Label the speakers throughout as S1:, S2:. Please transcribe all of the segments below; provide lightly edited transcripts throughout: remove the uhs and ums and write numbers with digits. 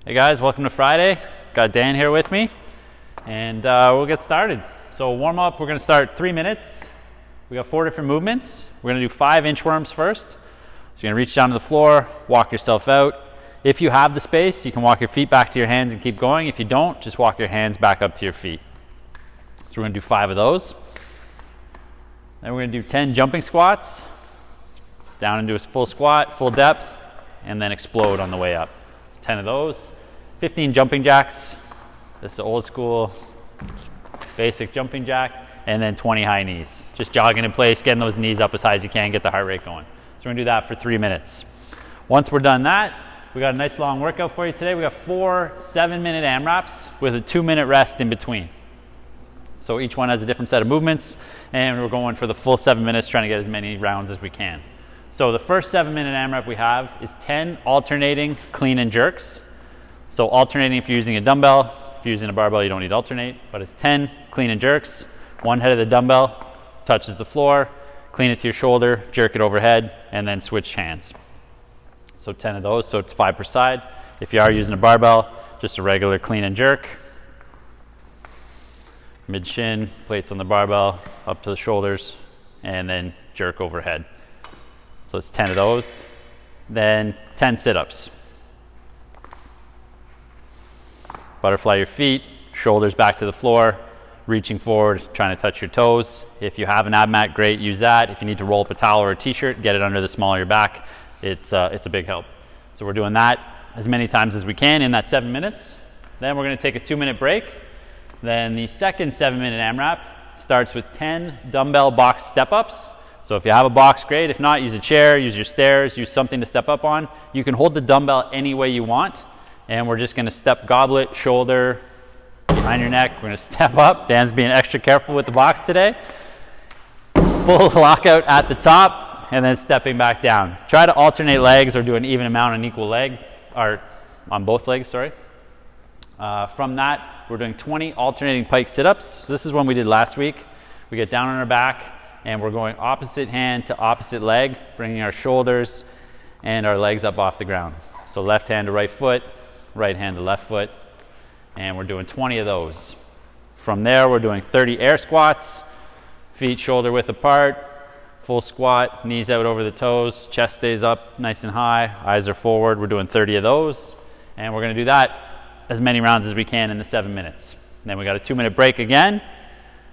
S1: Hey guys, welcome to Friday. Got Dan here with me, and we'll get started. So warm up, we're going to start 3 minutes. We got 4 different movements. We're going to do 5 inchworms first. So you're going to reach down to the floor, walk yourself out. If you have the space, you can walk your feet back to your hands and keep going. If you don't, just walk your hands back up to your feet. So we're going to do 5 of those. Then we're going to do 10 jumping squats, down into a full squat, full depth, and then explode on the way up. So 10 of those. 15 jumping jacks. This is the old school basic jumping jack. And then 20 high knees. Just jogging in place, getting those knees up as high as you can, get the heart rate going. So we're going to do that for 3 minutes. Once we're done that, we got a nice long workout for you today. We got 4 7-minute AMRAPS with a 2-minute rest in between. So each one has a different set of movements, and we're going for the full 7 minutes, trying to get as many rounds as we can. So the first 7-minute AMRAP we have is 10 alternating clean and jerks. So alternating if you're using a dumbbell. If you're using a barbell, you don't need to alternate, but it's 10 clean and jerks. One head of the dumbbell touches the floor, clean it to your shoulder, jerk it overhead, and then switch hands. So 10 of those, so it's 5 per side. If you are using a barbell, just a regular clean and jerk. Mid shin, plates on the barbell, up to the shoulders, and then jerk overhead. So it's 10 of those. Then 10 sit-ups. Butterfly your feet, shoulders back to the floor, reaching forward, trying to touch your toes. If you have an ab mat, great, use that. If you need to roll up a towel or a t-shirt, get it under the small of your back. It's a big help. So we're doing that as many times as we can in that 7 minutes. Then we're going to take a 2-minute break. Then the second 7-minute AMRAP starts with 10 dumbbell box step-ups. So if you have a box, great. If not, use a chair, use your stairs, use something to step up on. You can hold the dumbbell any way you want. And we're just going to step goblet, shoulder, behind your neck. We're going to step up. Dan's being extra careful with the box today. Full lockout at the top, and then stepping back down. Try to alternate legs or do an even amount on equal leg, or on both legs, sorry. From that, we're doing 20 alternating pike sit-ups. So this is one we did last week. We get down on our back, and we're going opposite hand to opposite leg, bringing our shoulders and our legs up off the ground. So left hand to right foot, right hand to left foot, and we're doing 20 of those. From there, we're doing 30 air squats, feet shoulder width apart, full squat, knees out over the toes, chest stays up nice and high, eyes are forward. We're doing 30 of those, and we're going to do that as many rounds as we can in the 7 minutes. And then we got a 2-minute break again.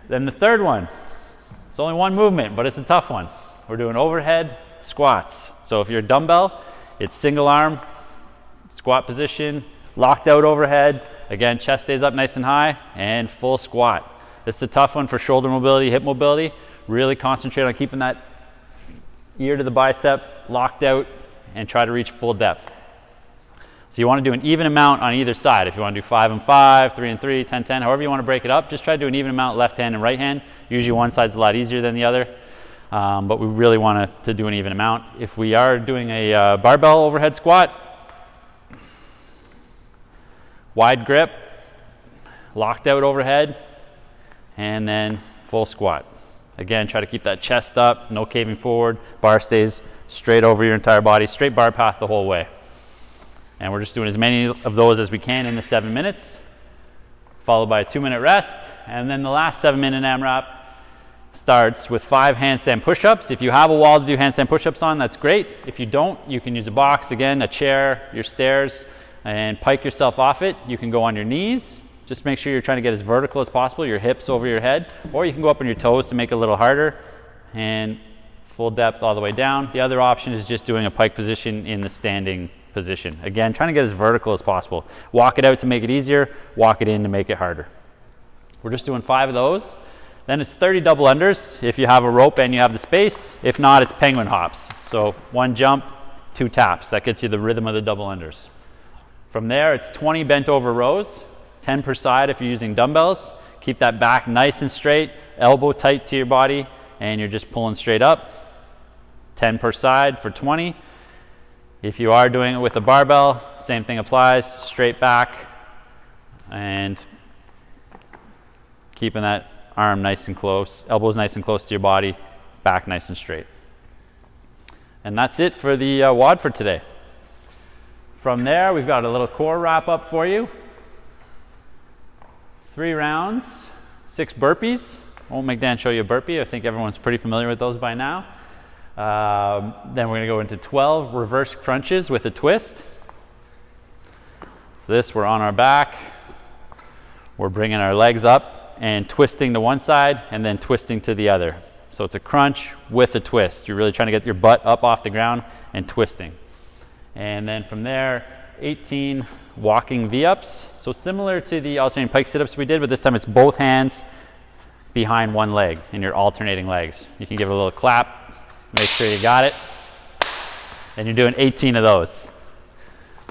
S1: Then the third one, it's only one movement, but it's a tough one. We're doing overhead squats. So if you're a dumbbell, it's single arm, squat position, locked out overhead. Again, chest stays up nice and high, and full squat. This is a tough one for shoulder mobility, hip mobility. Really concentrate on keeping that ear to the bicep locked out and try to reach full depth. So you want to do an even amount on either side. If you want to do 5 and 5, 3 and 3, 10, 10, however you want to break it up, just try to do an even amount left hand and right hand. Usually one side's a lot easier than the other, but we really want to do an even amount. If we are doing a barbell overhead squat, wide grip, locked out overhead, and then full squat. Again, try to keep that chest up, no caving forward, bar stays straight over your entire body, straight bar path the whole way. And we're just doing as many of those as we can in the 7 minutes, followed by a 2-minute rest. And then the last 7-minute AMRAP starts with 5 handstand push-ups. If you have a wall to do handstand push-ups on, that's great. If you don't, you can use a box, again, a chair, your stairs, and pike yourself off it. You can go on your knees. Just make sure you're trying to get as vertical as possible, your hips over your head, or you can go up on your toes to make it a little harder, and full depth all the way down. The other option is just doing a pike position in the standing position. Again, trying to get as vertical as possible. Walk it out to make it easier, walk it in to make it harder. We're just doing 5 of those. Then it's 30 double unders if you have a rope and you have the space. If not, it's penguin hops. So 1 jump, 2 taps. That gets you the rhythm of the double unders. From there, it's 20 bent over rows, 10 per side if you're using dumbbells. Keep that back nice and straight, elbow tight to your body, and you're just pulling straight up. 10 per side for 20. If you are doing it with a barbell, same thing applies, straight back, and keeping that arm nice and close, elbows nice and close to your body, back nice and straight. And that's it for the WOD for today. From there, we've got a little core wrap up for you. 3 rounds, 6 burpees. Won't make Dan show you a burpee. I think everyone's pretty familiar with those by now. Then we're gonna go into 12 reverse crunches with a twist. So this, we're on our back. We're bringing our legs up and twisting to one side and then twisting to the other. So it's a crunch with a twist. You're really trying to get your butt up off the ground and twisting. And then from there, 18 walking V-ups. So similar to the alternating pike sit-ups we did, but this time it's both hands behind one leg and you're alternating legs. You can give it a little clap, make sure you got it. And you're doing 18 of those.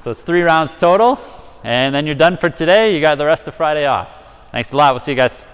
S1: So it's 3 rounds total, and then you're done for today. You got the rest of Friday off. Thanks a lot. We'll see you guys.